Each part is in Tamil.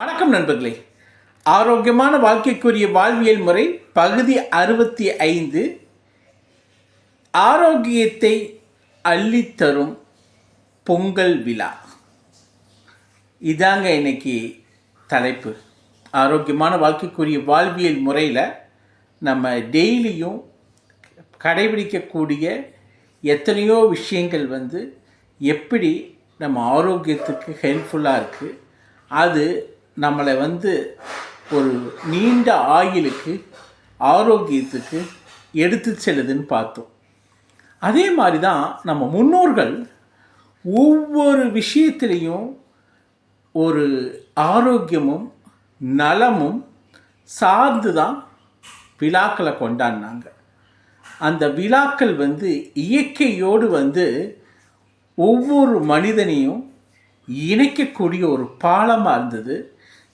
வணக்கம் நண்பர்களே. ஆரோக்கியமான வாழ்க்கைக்குரிய வாழ்வியல் முறை பகுதி 65. ஆரோக்கியத்தை அள்ளித்தரும் பொங்கல் விழா. இதாங்க இன்னைக்கு தலைப்பு. ஆரோக்கியமான வாழ்க்கைக்குரிய வாழ்வியல் முறையில் நம்ம டெய்லியும் கடைபிடிக்கக்கூடிய எத்தனையோ விஷயங்கள் எப்படி நம்ம ஆரோக்கியத்துக்கு ஹெல்ப்ஃபுல்லாக இருக்குது. அது நம்மளை ஒரு நீண்ட ஆயுளுக்கு ஆரோக்கியத்துக்கு எடுத்து செல்லுதுன்னு பார்த்தோம். அதே மாதிரி தான் நம்ம முன்னோர்கள் ஒவ்வொரு விஷயத்துலேயும் ஒரு ஆரோக்கியமும் நலமும் சார்ந்து தான் விழாக்களை கொண்டாடினாங்க. அந்த விழாக்கள் இயற்கையோடு ஒவ்வொரு மனிதனையும் இணைக்கக்கூடிய ஒரு பாலமாக இருந்தது.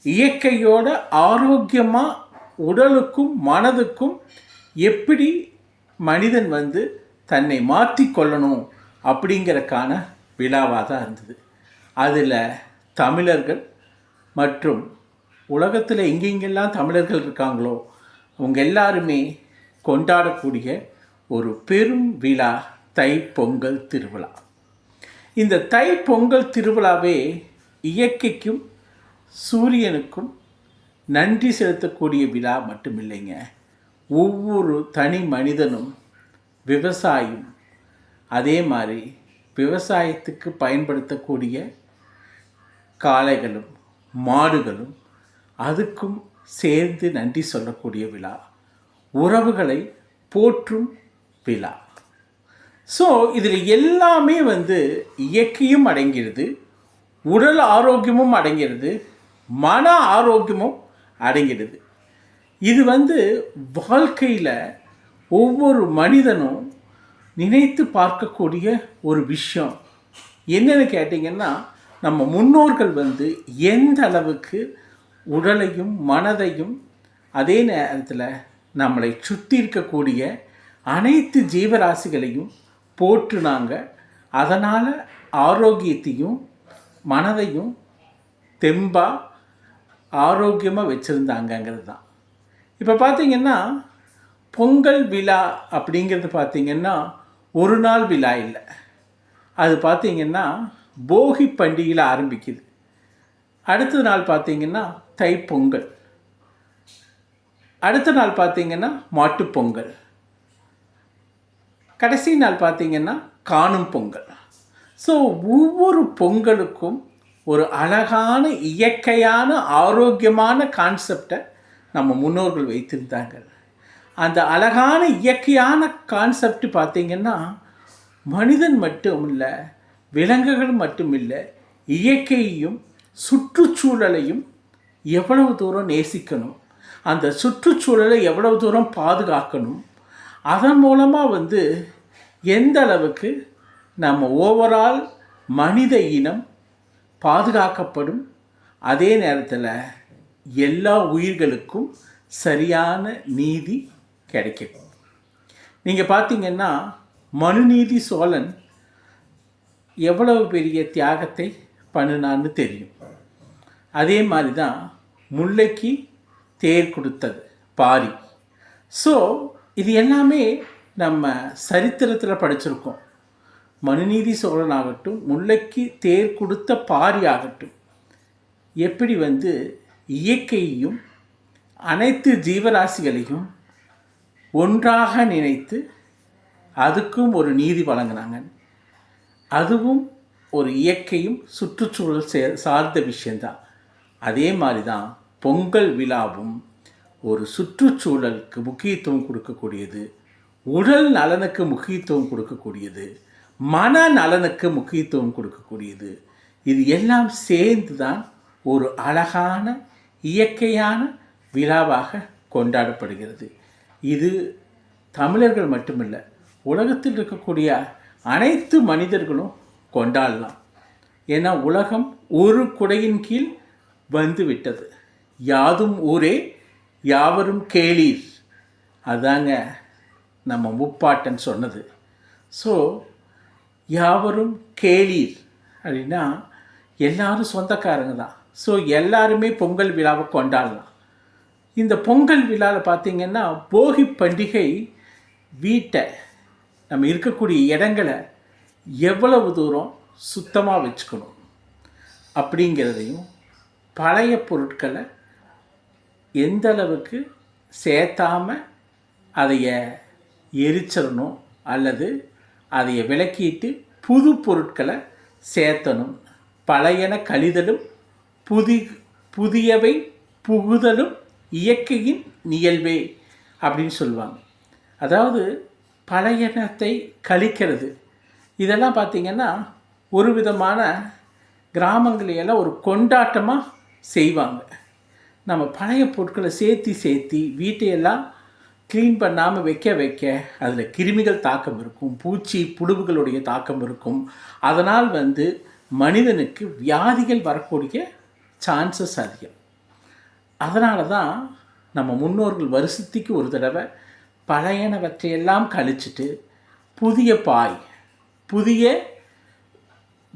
இயற்கையோட ஆரோக்கியமாக உடலுக்கும் மனதுக்கும் எப்படி மனிதன் தன்னை மாற்றிக்கொள்ளணும் அப்படிங்கிறக்கான விழாவாக தான் இருந்தது. அதில் தமிழர்கள் மற்றும் உலகத்தில் எங்கெங்கெல்லாம் தமிழர்கள் இருக்காங்களோ அவங்க எல்லாருமே கொண்டாடக்கூடிய ஒரு பெரும் விழா தைப்பொங்கல் திருவிழா. இந்த தைப்பொங்கல் திருவிழாவே இயற்கைக்கும் சூரியனுக்கும் நன்றி செலுத்தக்கூடிய விழா மட்டும் இல்லைங்க. ஒவ்வொரு தனி மனிதனும் விவசாயம், அதே மாதிரி விவசாயத்துக்கு பயன்படுத்தக்கூடிய காளைகளும் மாடுகளும் அதுக்கும் சேர்ந்து நன்றி சொல்லக்கூடிய விழா, உறவுகளை போற்றும் விழா. ஸோ இதில் எல்லாமே இயற்கையும் அடங்கிறது, உடல் ஆரோக்கியமும் அடங்கிறது, மன ஆரோக்கியமும் அடங்கிறது. இது வாழ்க்கையில் ஒவ்வொரு மனிதனும் நினைத்து பார்க்கக்கூடிய ஒரு விஷயம். என்னென்னு கேட்டிங்கன்னா, நம்ம முன்னோர்கள் எந்த அளவுக்கு உடலையும் மனதையும் அதே நேரத்தில் நம்மளை சுற்றி இருக்கக்கூடிய அனைத்து ஜீவராசிகளையும் போற்றுனாங்க. அதனால் ஆரோக்கியத்தையும் மனதையும் தெம்பாக ஆரோக்கியமாக வச்சுருந்தாங்கங்கிறது தான். இப்போ பார்த்திங்கன்னா பொங்கல் விழா அப்படிங்கிறது பார்த்திங்கன்னா ஒரு நாள் விழா இல்லை. அது பார்த்திங்கன்னா போகி பண்டிகையில் ஆரம்பிக்குது. அடுத்த நாள் பார்த்திங்கன்னா தைப்பொங்கல், அடுத்த நாள் பார்த்திங்கன்னா மாட்டுப்பொங்கல், கடைசி நாள் பார்த்திங்கன்னா காணும் பொங்கல். ஸோ ஒவ்வொரு பொங்கலுக்கும் ஒரு அழகான இயற்கையான ஆரோக்கியமான கான்செப்டை நம்ம முன்னோர்கள் வைத்திருந்தாங்க. அந்த அழகான இயற்கையான கான்செப்ட் பார்த்திங்கன்னா மனிதன் மட்டும் இல்லை, விலங்குகள் மட்டும் இல்லை, இயற்கையையும் சுற்றுச்சூழலையும் எவ்வளவு தூரம் நேசிக்கணும், அந்த சுற்றுச்சூழலை எவ்வளவு தூரம் பாதுகாக்கணும், அதன் மூலமாக எந்த அளவுக்கு நம்ம ஓவரால் மனித இனம் பாதுகாக்கப்படும், அதே நேரத்தில் எல்லா உயிர்களுக்கும் சரியான நீதி கிடைக்கும். நீங்கள் பார்த்திங்கன்னா மனுநீதி சோழன் எவ்வளவு பெரிய தியாகத்தை பண்ணினான்னு தெரியும். அதே மாதிரி தான் முல்லைக்கு தேர் கொடுத்தது பாரி. ஸோ இது எல்லாமே நம்ம சரித்திரத்தில் படிச்சிருக்கோம். மனுநீதி சோழன் ஆகட்டும், முல்லைக்கு தேர் கொடுத்த பாரி ஆகட்டும், எப்படி இயற்கையையும் அனைத்து ஜீவராசிகளையும் ஒன்றாக நினைத்து அதுக்கும் ஒரு நீதி வழங்கினாங்க. அதுவும் ஒரு இயற்கையும் சுற்றுச்சூழல் சார்ந்த விஷயந்தான். அதே மாதிரி தான் பொங்கல் விழாவும் ஒரு சுற்றுச்சூழலுக்கு முக்கியத்துவம் கொடுக்கக்கூடியது, உடல் நலனுக்கு முக்கியத்துவம் கொடுக்கக்கூடியது, மன நலனுக்கு முக்கியத்துவம் கொடுக்கக்கூடியது. இது எல்லாம் சேர்ந்து தான் ஒரு அழகான இயற்கையான விழாவாக கொண்டாடப்படுகிறது. இது தமிழர்கள் மட்டுமில்லை, உலகத்தில் இருக்கக்கூடிய அனைத்து மனிதர்களும் கொண்டாடலாம். ஏன்னா உலகம் ஒரு குடையின் கீழ் விட்டது. யாதும் ஊரே யாவரும் கேளீர், அதாங்க நம்ம முப்பாட்டன் சொன்னது. ஸோ யாவரும் கேளீர் அப்படின்னா எல்லாரும் சொந்தக்காரங்க தான். ஸோ எல்லாருமே பொங்கல் விழாவை கொண்டாடலாம். இந்த பொங்கல் விழாவில் பார்த்திங்கன்னா போகி பண்டிகை வீட்டை நம்ம இருக்கக்கூடிய இடங்களை எவ்வளவு தூரம் சுத்தமாக வச்சுக்கணும் அப்படிங்கிறதையும், பழைய பொருட்களை எந்த அளவுக்கு சேர்த்தாமல் அதைய எரிச்சிடணும் அல்லது அதைய விலக்கிட்டு புது பொருட்களை சேர்த்தணும். பழையன கழிதலும் புதியவை புகுதலும் இயற்கையின் நிகழ்வே அப்படின்னு சொல்லுவாங்க. அதாவது பழையனத்தை கழிக்கிறது, இதெல்லாம் பார்த்திங்கன்னா ஒரு விதமான கிராமங்களையெல்லாம் ஒரு கொண்டாட்டமாக செய்வாங்க. நம்ம பழைய பொருட்களை சேர்த்தி வீட்டையெல்லாம் க்ளீன் பண்ணாமல் வைக்க அதில் கிருமிகள் தாக்கம் இருக்கும், பூச்சி புழுவுகளுடைய தாக்கம் இருக்கும். அதனால் மனிதனுக்கு வியாதிகள் வரக்கூடிய சான்சஸ் அதிகம். அதனால தான் நம்ம முன்னோர்கள் வருஷத்துக்கு ஒரு தடவை பழையனவற்றையெல்லாம் கழிச்சிட்டு புதிய பாய், புதிய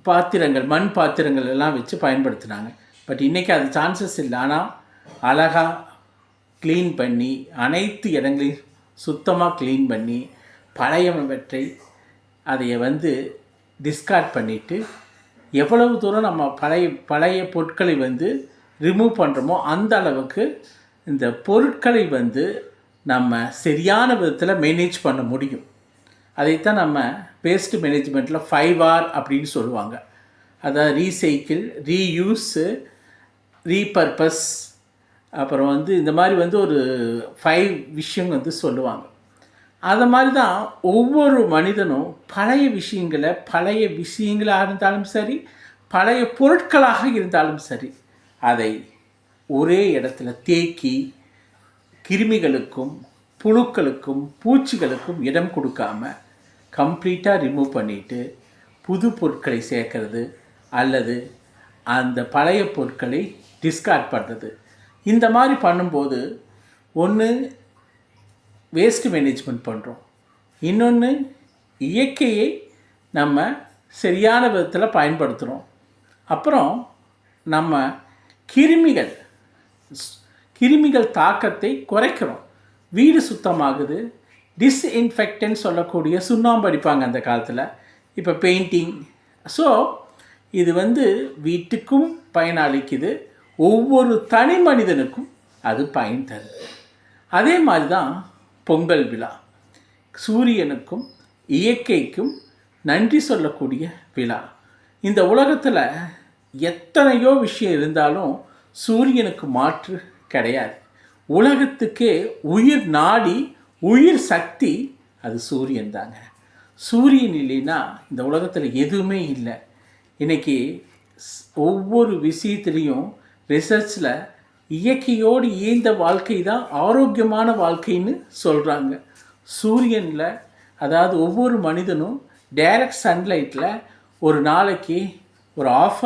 பாத்திரங்கள், மண் பாத்திரங்கள் எல்லாம் வச்சு பயன்படுத்தினாங்க. பட் இன்றைக்கி அது சான்சஸ் இல்லை. ஆனால் அழகாக க்ளீன் பண்ணி அனைத்து இடங்களையும் சுத்தமாக க்ளீன் பண்ணி பழையவற்றை அதைய டிஸ்கார்ட் பண்ணிவிட்டு எவ்வளவு தூரம் நம்ம பழைய பொருட்களை ரிமூவ் பண்ணுறோமோ அந்த அளவுக்கு இந்த பொருட்களை நம்ம சரியான விதத்தில் மேனேஜ் பண்ண முடியும். அதைத்தான் நம்ம வேஸ்ட் மேனேஜ்மெண்ட்டில் 5R அப்படின்னு சொல்லுவாங்க. அதாவது ரீசைக்கிள், ரீயூஸு, ரீபர்பஸ், அப்புறம் இந்த மாதிரி ஒரு 5 விஷயம் சொல்லுவாங்க. அது மாதிரி தான் ஒவ்வொரு மனிதனும் பழைய விஷயங்களாக இருந்தாலும் சரி, பழைய பொருட்களாக இருந்தாலும் சரி, அதை ஒரே இடத்துல தேக்கி கிருமிகளுக்கும் புழுக்களுக்கும் பூச்சிகளுக்கும் இடம் கொடுக்காம கம்ப்ளீட்டாக ரிமூவ் பண்ணிவிட்டு புது பொருட்களை சேர்க்கறது அல்லது அந்த பழைய பொருட்களை டிஸ்கார்ட் பண்ணுறது. இந்த மாதிரி பண்ணும்போது ஒன்று வேஸ்ட் மேனேஜ்மெண்ட் பண்ணுறோம், இன்னொன்று இயற்கையை நம்ம சரியான விதத்தில் பயன்படுத்துகிறோம். அப்புறம் நம்ம கிருமிகள் தாக்கத்தை குறைக்கிறோம். வீடு சுத்தமாகுது. டிஸ்இன்ஃபெக்டன்ட் சொல்லக்கூடிய சுண்ணாம்பு அடிப்பாங்க அந்த காலத்தில், இப்போ பெயிண்டிங். ஸோ இது வீட்டுக்கும் பயனளிக்குது, ஒவ்வொரு தனி மனிதனுக்கும் அது பயன் தருது. அதே மாதிரி தான் பொங்கல் விழா சூரியனுக்கும் இயற்கைக்கும் நன்றி சொல்லக்கூடிய விழா. இந்த உலகத்தில் எத்தனையோ விஷயம் இருந்தாலும் சூரியனுக்கு மாற்று கிடையாது. உலகத்துக்கே உயிர் நாடி உயிர் சக்தி அது சூரியன் தாங்க. சூரியன் இல்லைன்னா இந்த உலகத்தில் எதுவுமே இல்லை. இன்றைக்கி ஒவ்வொரு விஷயத்துலேயும் ரிசர்ச்சில் இயற்கையோடு இயந்த வாழ்க்கை தான் ஆரோக்கியமான வாழ்க்கைன்னு சொல்கிறாங்க. சூரியனில், அதாவது ஒவ்வொரு மனிதனும் டைரக்ட் சன்லைட்டில் ஒரு நாளைக்கு ஒரு ஆஃப்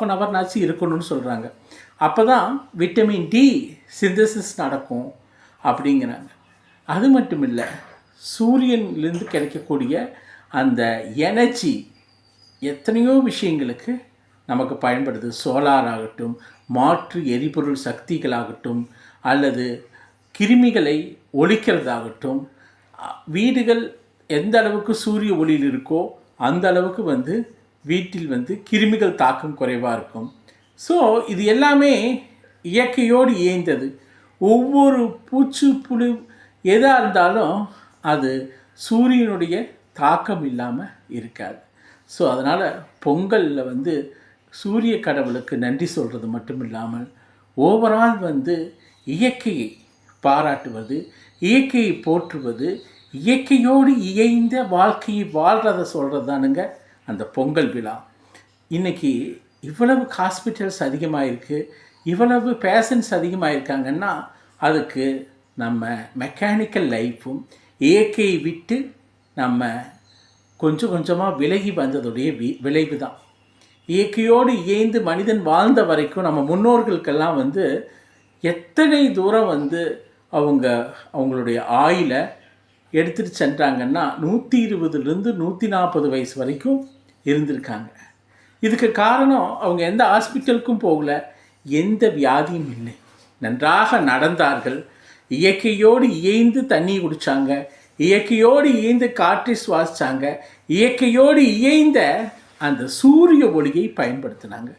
அன் ஹவர்னாச்சும் இருக்கணும்னு சொல்கிறாங்க. அப்போ தான் விட்டமின் டி சிந்தசிஸ் நடக்கும் அப்படிங்கிறாங்க. அது மட்டும் இல்லை, சூரியன்லேருந்து கிடைக்கக்கூடிய அந்த எனர்ஜி எத்தனையோ விஷயங்களுக்கு நமக்கு பயன்படுது. சோலார் ஆகட்டும், மாற்று எரிபொருள் சக்திகளாகட்டும், அல்லது கிருமிகளை ஒழிக்கிறதாகட்டும். வீடுகள் எந்த அளவுக்கு சூரிய ஒளியில் இருக்கோ அந்த அளவுக்கு வீட்டில் கிருமிகள் தாக்கம் குறைவாக இருக்கும். ஸோ இது எல்லாமே இயற்கையோடு இயந்தது. ஒவ்வொரு பூச்சி புழு எதாக இருந்தாலும் அது சூரியனுடைய தாக்கம் இல்லாமல் இருக்காது. ஸோ அதனால் பொங்கலில் சூரிய கடவுளுக்கு நன்றி சொல்கிறது மட்டும் இல்லாமல் ஓவரால் இயற்கையை பாராட்டுவது, இயற்கையை போற்றுவது, இயற்கையோடு இயைந்த வாழ்க்கையை வாழ்கிறத சொல்கிறது தானுங்க அந்த பொங்கல் விழா. இன்றைக்கி இவ்வளவு ஹாஸ்பிட்டல்ஸ் அதிகமாக இருக்குது, இவ்வளவு பேஷண்ட்ஸ் அதிகமாக இருக்காங்கன்னா அதுக்கு நம்ம மெக்கானிக்கல் லைஃப்பும் இயற்கையை விட்டு நம்ம கொஞ்சம் கொஞ்சமாக விலகி வந்ததுடைய விளைவு தான். இயற்கையோடு இயைந்து மனிதன் வாழ்ந்த வரைக்கும் நம்ம முன்னோர்களுக்கெல்லாம் எத்தனை தூரம் அவங்களுடைய ஆயிலை எடுத்துகிட்டு சென்றாங்கன்னா 120லேருந்து 140 வயசு வரைக்கும் இருந்திருக்காங்க. இதுக்கு காரணம் அவங்க எந்த ஹாஸ்பிட்டலுக்கும் போகல, எந்த வியாதியும் இல்லை. நன்றாக நடந்தார்கள், இயற்கையோடு இயைந்து தண்ணி குடித்தாங்க, இயற்கையோடு இயைந்து காற்றை சுவாசித்தாங்க, இயற்கையோடு இயைந்த அந்த சூரிய ஒளியை பயன்படுத்தினாங்க.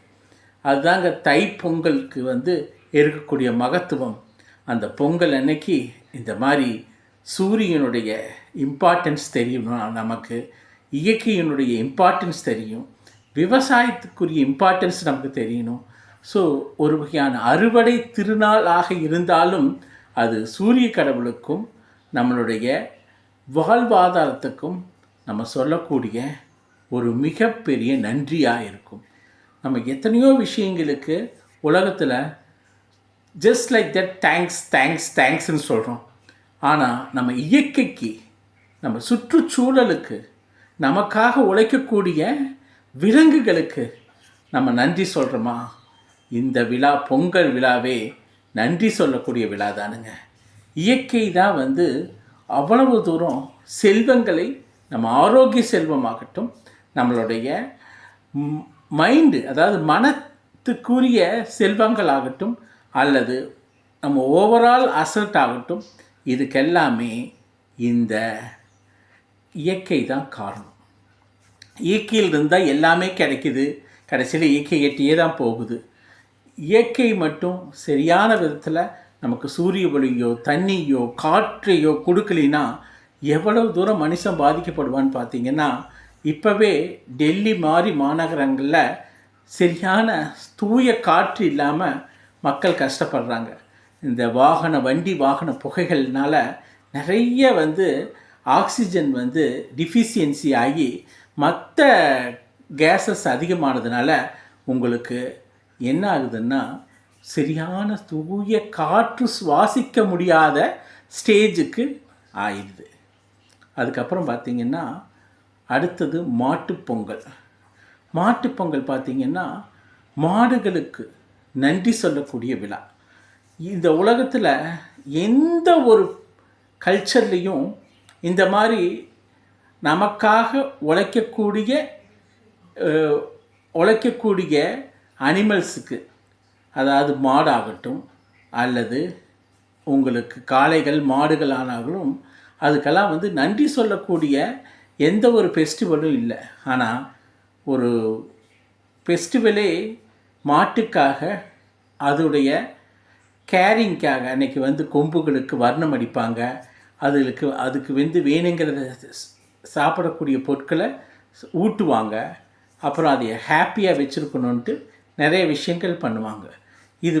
அதுதாங்க தைப்பொங்கலுக்கு இருக்கக்கூடிய மகத்துவம். அந்த பொங்கல் அன்னைக்கு இந்த மாதிரி சூரியனுடைய இம்பார்ட்டன்ஸ் தெரியும், நமக்கு இயற்கையினுடைய இம்பார்ட்டன்ஸ் தெரியும், விவசாயத்துக்குரிய இம்பார்ட்டன்ஸ் நமக்கு தெரியணும். ஸோ ஒரு வகையான அறுவடை திருநாளாக இருந்தாலும் அது சூரிய கடவுளுக்கும் நம்மளுடைய வாழ்வாதாரத்துக்கும் நம்ம சொல்லக்கூடிய ஒரு மிகப்பெரிய நன்றியாக இருக்கும். நம்ம எத்தனையோ விஷயங்களுக்கு உலகத்தில் just like that thanks thanks தேங்க்ஸ்ன்னு சொல்கிறோம். ஆனால் நம்ம இயற்கைக்கு, நம்ம சுற்றுச்சூழலுக்கு, நமக்காக உழைக்கக்கூடிய விலங்குகளுக்கு நம்ம நன்றி சொல்கிறோமா? இந்த விழா, பொங்கல் விழாவே நன்றி சொல்லக்கூடிய விழா தானுங்க. இயற்கை தான் அவ்வளவு தூரம் செல்வங்களை, நம்ம ஆரோக்கிய செல்வமாகட்டும், நம்மளுடைய மைண்டு, அதாவது மனத்துக்குரிய செல்வங்களாகட்டும், அல்லது நம்ம ஓவரால் அசட் ஆகட்டும், இதுக்கெல்லாமே இந்த இயற்கை தான் காரணம். இயற்கையில் இருந்தால் எல்லாமே கிடைக்குது, கடைசியில் இயற்கை எட்டியே தான் போகுது. இயற்கை மட்டும் சரியான விதத்தில் நமக்கு சூரிய ஒளியோ தண்ணியோ காற்றையோ கொடுக்கலினா எவ்வளவு தூரம் மனுஷன் பாதிக்கப்படுவான்னு பார்த்தீங்கன்னா, இப்போவே டெல்லி மாதிரி மாநகரங்களில் சரியான தூய காற்று இல்லாமல் மக்கள் கஷ்டப்படுறாங்க. இந்த வண்டி வாகன புகைகள்னால நிறைய ஆக்சிஜன் டிஃபிஷியன்சி ஆகி மற்ற கேஸஸ் அதிகமானதுனால உங்களுக்கு என்ன ஆகுதுன்னா, சரியான தூய காற்று சுவாசிக்க முடியாத ஸ்டேஜுக்கு ஆயிடுது. அதுக்கப்புறம் பார்த்திங்கன்னா அடுத்தது மாட்டுப்பொங்கல். மாட்டுப்பொங்கல் பார்த்திங்கன்னா மாடுகளுக்கு நன்றி சொல்லக்கூடிய விழா. இந்த உலகத்தில் எந்த ஒரு கல்ச்சர்லேயும் இந்த மாதிரி நமக்காக உழைக்கக்கூடிய அனிமல்ஸுக்கு, அதாவது மாடாகட்டும் அல்லது உங்களுக்கு காளைகள் மாடுகள் ஆனாலும் அதுக்கெல்லாம் நன்றி சொல்லக்கூடிய எந்த ஒரு ஃபெஸ்டிவலும் இல்லை. ஆனால் ஒரு ஃபெஸ்டிவலே மாட்டுக்காக, அதோடைய கேரிங்காக அன்றைக்கி கொம்புகளுக்கு வர்ணம் அடிப்பாங்க, அதுக்கு வேணுங்கிறத சாப்பிடக்கூடிய பொருட்களை ஊட்டுவாங்க, அப்புறம் அதை ஹாப்பியாக வச்சுருக்கணுன்ட்டு நிறைய விஷயங்கள் பண்ணுவாங்க. இது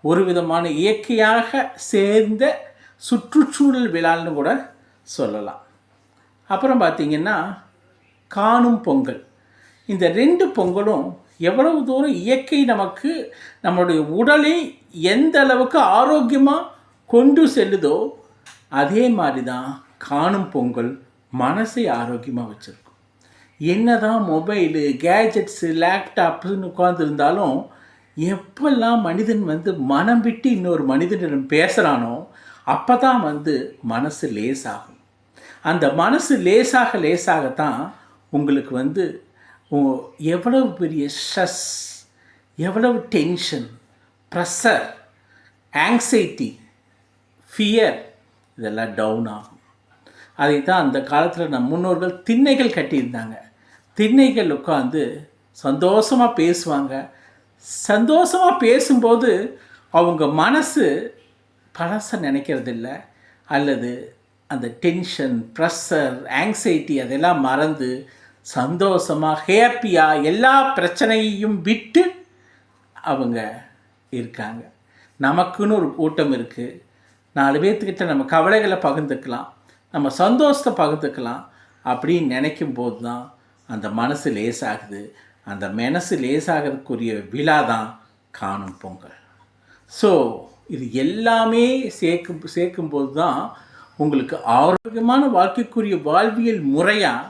ஒரு விதமான இயற்கையாக சேர்ந்த சுற்றுச்சூழல் விழான்னு கூட சொல்லலாம். அப்புறம் பார்த்திங்கன்னா காணும் பொங்கல். இந்த 2 பொங்கலும் எவ்வளவு தூரம் இயற்கை நமக்கு நம்மளுடைய உடலை எந்த அளவுக்கு ஆரோக்கியமாக கொண்டு செல்லுதோ அதே மாதிரி தான் காணும் பொங்கல் மனசை ஆரோக்கியமாக வச்சுருக்கும். என்ன தான் மொபைலு, கேஜெட்ஸு, லேப்டாப்ஸுன்னு உட்காந்துருந்தாலும் எப்பெல்லாம் மனிதன் மனம் விட்டு இன்னொரு மனிதனிடம் பேசுகிறானோ அப்போ தான் மனசு லேசாகும். அந்த மனசு லேசாகத்தான் உங்களுக்கு எவ்வளவு பெரிய ஸ்ட்ரெஸ், எவ்வளவு டென்ஷன், ப்ரெஷர், ஆங்ஸைட்டி, ஃபியர் இதெல்லாம் டவுன் ஆகும். அதை தான் அந்த காலத்தில் நம் முன்னோர்கள் திண்ணைகள் கட்டியிருந்தாங்க. திண்ணைகள் உட்காந்து சந்தோஷமாக பேசுவாங்க. சந்தோஷமாக பேசும்போது அவங்க மனசு பழச நினைக்கிறதில்ல, அல்லது அந்த டென்ஷன், ப்ரெஷர், ஆங்ஸைட்டி அதெல்லாம் மறந்து சந்தோஷமாக ஹேப்பியாக எல்லா பிரச்சனையையும் விட்டு அவங்க இருக்காங்க. நமக்குன்னு ஒரு கூட்டம் இருக்குது, 4 பேர்த்துக்கிட்ட நம்ம கவலைகளை பகிர்ந்துக்கலாம், நம்ம சந்தோஷத்தை பகிர்ந்துக்கலாம் அப்படின்னு நினைக்கும் போது தான் அந்த மனசு லேசாகுது. அந்த மனசு லேசாகிறதுக்குரிய விழா தான் காணும் பொங்கல். ஸோ இது எல்லாமே சேர்க்கும்போது தான் உங்களுக்கு ஆரோக்கியமான வாழ்க்கைக்குரிய வாழ்வியல் முறையாக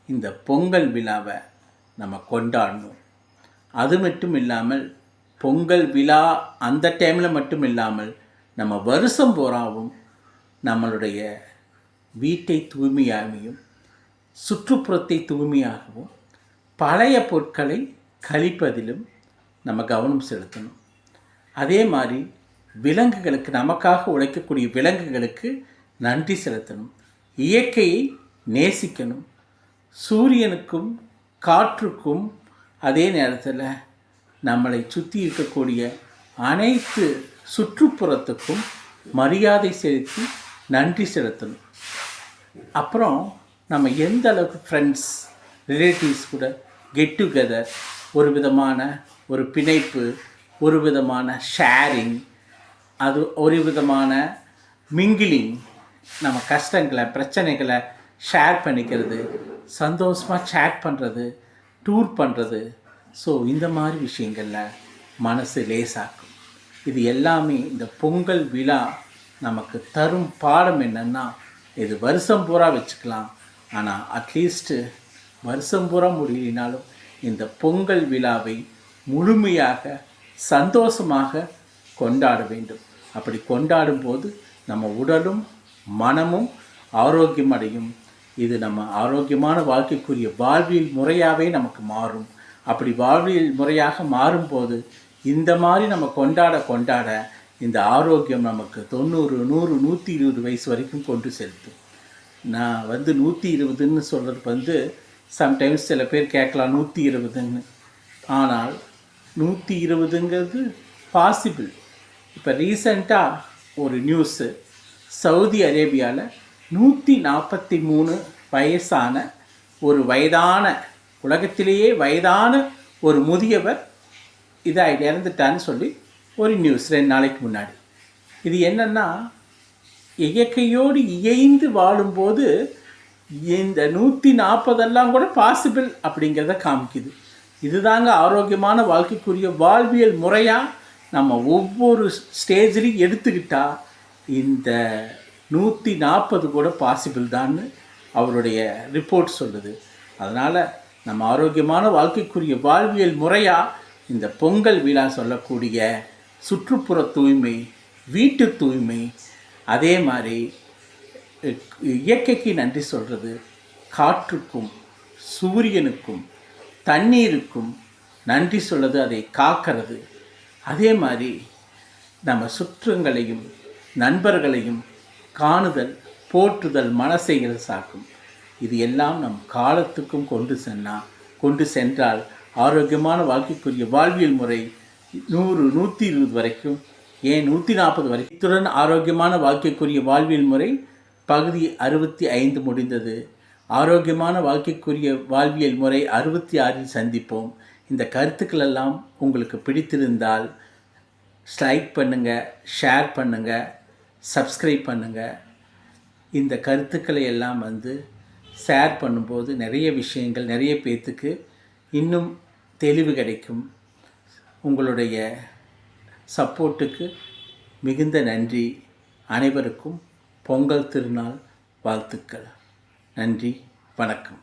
இந்த பொங்கல் விழாவை நம்ம கொண்டாடணும். அது மட்டும் இல்லாமல் பொங்கல் விழா அந்த டைமில் மட்டும் இல்லாமல் நம்ம வருஷம் பூராவும் நம்மளுடைய வீட்டை தூய்மையாகவும் சுற்றுப்புறத்தை தூய்மையாகவும் பழைய பொருட்களை கழிப்பதிலும் நம்ம கவனம் செலுத்தணும். அதே மாதிரி விலங்குகளுக்கு, நமக்காக உழைக்கக்கூடிய விலங்குகளுக்கு நன்றி செலுத்தணும். இயற்கையை நேசிக்கணும். சூரியனுக்கும் காற்றுக்கும் அதே நேரத்தில் நம்மளை சுற்றி இருக்கக்கூடிய அனைத்து சுற்றுப்புறத்துக்கும் மரியாதை செலுத்தி நன்றி செலுத்தணும். அப்புறம் நம்ம எந்த அளவுக்கு ஃப்ரெண்ட்ஸ், ரிலேட்டிவ்ஸ் கூட கெட் டுகெதர், ஒரு விதமான ஒரு பிணைப்பு, ஒரு விதமான ஷேரிங், அது ஒரு விதமான மிங்கிலிங், நம்ம கஷ்டங்களை பிரச்சனைகளை ஷேர் பண்ணிக்கிறது, சந்தோஷமாக சேட் பண்ணுறது, டூர் பண்ணுறது. ஸோ இந்த மாதிரி விஷயங்களில் மனசு லேசாக்கும். இது எல்லாமே இந்த பொங்கல் விழா நமக்கு தரும் பாடம் என்னென்னா, இது வருஷம் பூரா வச்சுக்கலாம், ஆனால் அட்லீஸ்ட்டு வருஷம் பூரா முடியலினாலும் இந்த பொங்கல் விழாவை முழுமையாக சந்தோஷமாக கொண்டாட வேண்டும். அப்படி கொண்டாடும் போது நம்ம உடலும் மனமும் ஆரோக்கியம் அடையும். இது நம்ம ஆரோக்கியமான வாழ்க்கைக்குரிய வாழ்வியல் முறையாகவே நமக்கு மாறும். அப்படி வாழ்வியல் முறையாக மாறும்போது இந்த மாதிரி நம்ம கொண்டாட இந்த ஆரோக்கியம் நமக்கு 90, 100, 120 வயசு வரைக்கும் கொண்டு செலுத்தும். நான் 120ன்னு சொல்கிறது சம்டைம்ஸ் சில பேர் கேட்கலாம் 120ன்னு. ஆனால் 120ங்கிறது பாசிபிள். இப்போ ரீசண்டாக ஒரு நியூஸு, சவுதி அரேபியாவில் 143 வயசான ஒரு வயதான, உலகத்திலேயே வயதான ஒரு முதியவர் இறந்துட்டான்னு சொல்லி ஒரு நியூஸ் 2 நாளைக்கு முன்னாடி. இது என்னென்னா, இயற்கையோடு இயைந்து வாழும்போது இந்த 140 கூட பாசிபிள் அப்படிங்கிறத காமிக்குது. இதுதாங்க ஆரோக்கியமான வாழ்க்கைக்குரிய வாழ்வியல் முறையாக நம்ம ஒவ்வொரு ஸ்டேஜ்லையும் எடுத்துக்கிட்டால் இந்த 140 கூட பாசிபிள் தான்னு அவருடைய ரிப்போர்ட் சொல்லுது. அதனால் நம்ம ஆரோக்கியமான வாழ்க்கைக்குரிய வாழ்வியல் முறையாக இந்த பொங்கல் விழா சொல்லக்கூடிய சுற்றுப்புற தூய்மை, வீட்டு தூய்மை, அதே மாதிரி இயற்கைக்கு நன்றி சொல்கிறது, காற்றுக்கும் சூரியனுக்கும் தண்ணீருக்கும் நன்றி சொல்கிறது, அதை காக்கிறது. அதே மாதிரி நம்ம சுற்றங்களையும் நண்பர்களையும் காணுதல், போற்றுதல், மனசைகள் சாக்கும். இது எல்லாம் நம் காலத்துக்கும் கொண்டு சென்றால் ஆரோக்கியமான வாழ்க்கைக்குரிய வாழ்வியல் முறை 100, 120 வரைக்கும், ஏன் 140 வரைக்கும். இத்துடன் ஆரோக்கியமான வாழ்க்கைக்குரிய வாழ்வியல் முறை பகுதி 65 முடிந்தது. ஆரோக்கியமான வாழ்க்கைக்குரிய வாழ்வியல் முறை 66 சந்திப்போம். இந்த கருத்துக்கள் எல்லாம் உங்களுக்கு பிடித்திருந்தால் லைக் பண்ணுங்கள், ஷேர் பண்ணுங்கள், சப்ஸ்கிரைப் பண்ணுங்கள். இந்த கருத்துக்களை எல்லாம் ஷேர் பண்ணும்போது நிறைய விஷயங்கள் நிறைய பேர்த்துக்கு இன்னும் தெளிவு கிடைக்கும். உங்களுடைய சப்போர்ட்டுக்கு மிகுந்த நன்றி. அனைவருக்கும் பொங்கல் திருநாள் வாழ்த்துக்கள். நன்றி, வணக்கம்.